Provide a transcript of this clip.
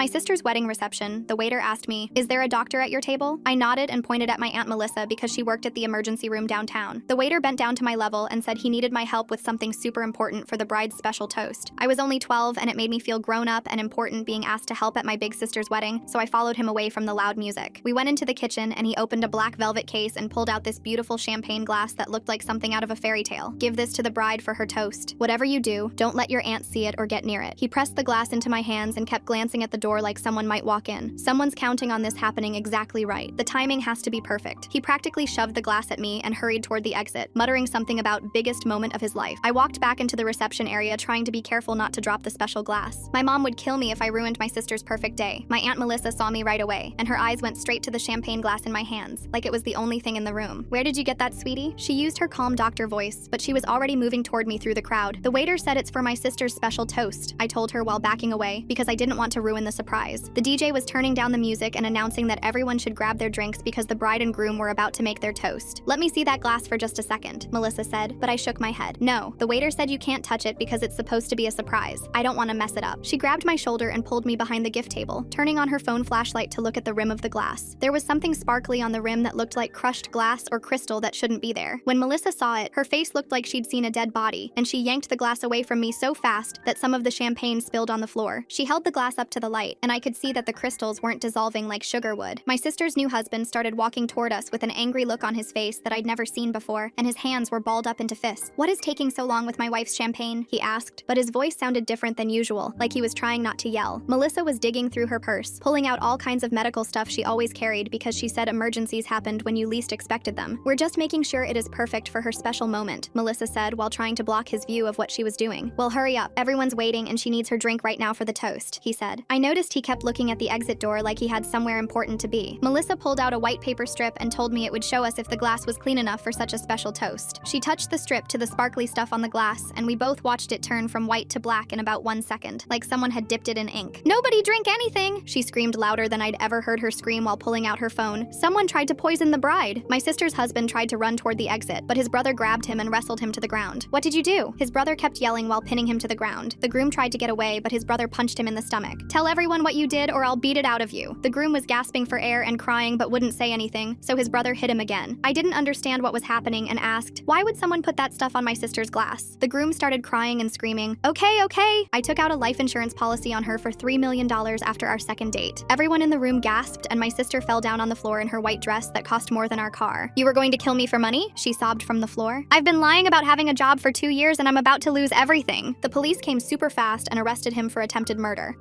my sister's wedding reception, the waiter asked me, "Is there a doctor at your table?" I nodded and pointed at my Aunt Melissa because she worked at the emergency room downtown. The waiter bent down to my level and said he needed my help with something super important for the bride's special toast. I was only 12 and it made me feel grown up and important being asked to help at my big sister's wedding, so I followed him away from the loud music. We went into the kitchen and he opened a black velvet case and pulled out this beautiful champagne glass that looked like something out of a fairy tale. "Give this to the bride for her toast. Whatever you do, don't let your aunt see it or get near it." He pressed the glass into my hands and kept glancing at the door like someone might walk in. Someone's counting on this happening exactly right. The timing has to be perfect. He practically shoved the glass at me and hurried toward the exit, muttering something about biggest moment of his life. I walked back into the reception area trying to be careful not to drop the special glass. My mom would kill me if I ruined my sister's perfect day. My Aunt Melissa saw me right away, and her eyes went straight to the champagne glass in my hands, like it was the only thing in the room. "Where did you get that, sweetie?" She used her calm doctor voice, but she was already moving toward me through the crowd. "The waiter said it's for my sister's special toast," I told her while backing away, because I didn't want to ruin the surprise. The DJ was turning down the music and announcing that everyone should grab their drinks because the bride and groom were about to make their toast. "Let me see that glass for just a second," Melissa said, but I shook my head. "No, the waiter said you can't touch it because it's supposed to be a surprise. I don't want to mess it up." She grabbed my shoulder and pulled me behind the gift table, turning on her phone flashlight to look at the rim of the glass. There was something sparkly on the rim that looked like crushed glass or crystal that shouldn't be there. When Melissa saw it, her face looked like she'd seen a dead body, and she yanked the glass away from me so fast that some of the champagne spilled on the floor. She held the glass up to the light, and I could see that the crystals weren't dissolving like sugar would. My sister's new husband started walking toward us with an angry look on his face that I'd never seen before, and his hands were balled up into fists. "What is taking so long with my wife's champagne?" he asked, but his voice sounded different than usual, like he was trying not to yell. Melissa was digging through her purse, pulling out all kinds of medical stuff she always carried because she said emergencies happened when you least expected them. "We're just making sure it is perfect for her special moment," Melissa said while trying to block his view of what she was doing. "Well, hurry up. Everyone's waiting and she needs her drink right now for the toast," he said. I noticed he kept looking at the exit door like he had somewhere important to be. Melissa pulled out a white paper strip and told me it would show us if the glass was clean enough for such a special toast. She touched the strip to the sparkly stuff on the glass, and we both watched it turn from white to black in about 1 second, like someone had dipped it in ink. "Nobody drink anything!" She screamed louder than I'd ever heard her scream while pulling out her phone. "Someone tried to poison the bride." My sister's husband tried to run toward the exit, but his brother grabbed him and wrestled him to the ground. "What did you do?" His brother kept yelling while pinning him to the ground. The groom tried to get away, but his brother punched him in the stomach. "Tell everyone what you did or I'll beat it out of you." The groom was gasping for air and crying but wouldn't say anything, so his brother hit him again. I didn't understand what was happening and asked, "Why would someone put that stuff on my sister's glass?" The groom started crying and screaming, "Okay, okay." I took out a life insurance policy on her for $3 million after our second date. Everyone in the room gasped and my sister fell down on the floor in her white dress that cost more than our car. "You were going to kill me for money?" she sobbed from the floor. "I've been lying about having a job for 2 years and I'm about to lose everything." The police came super fast and arrested him for attempted murder.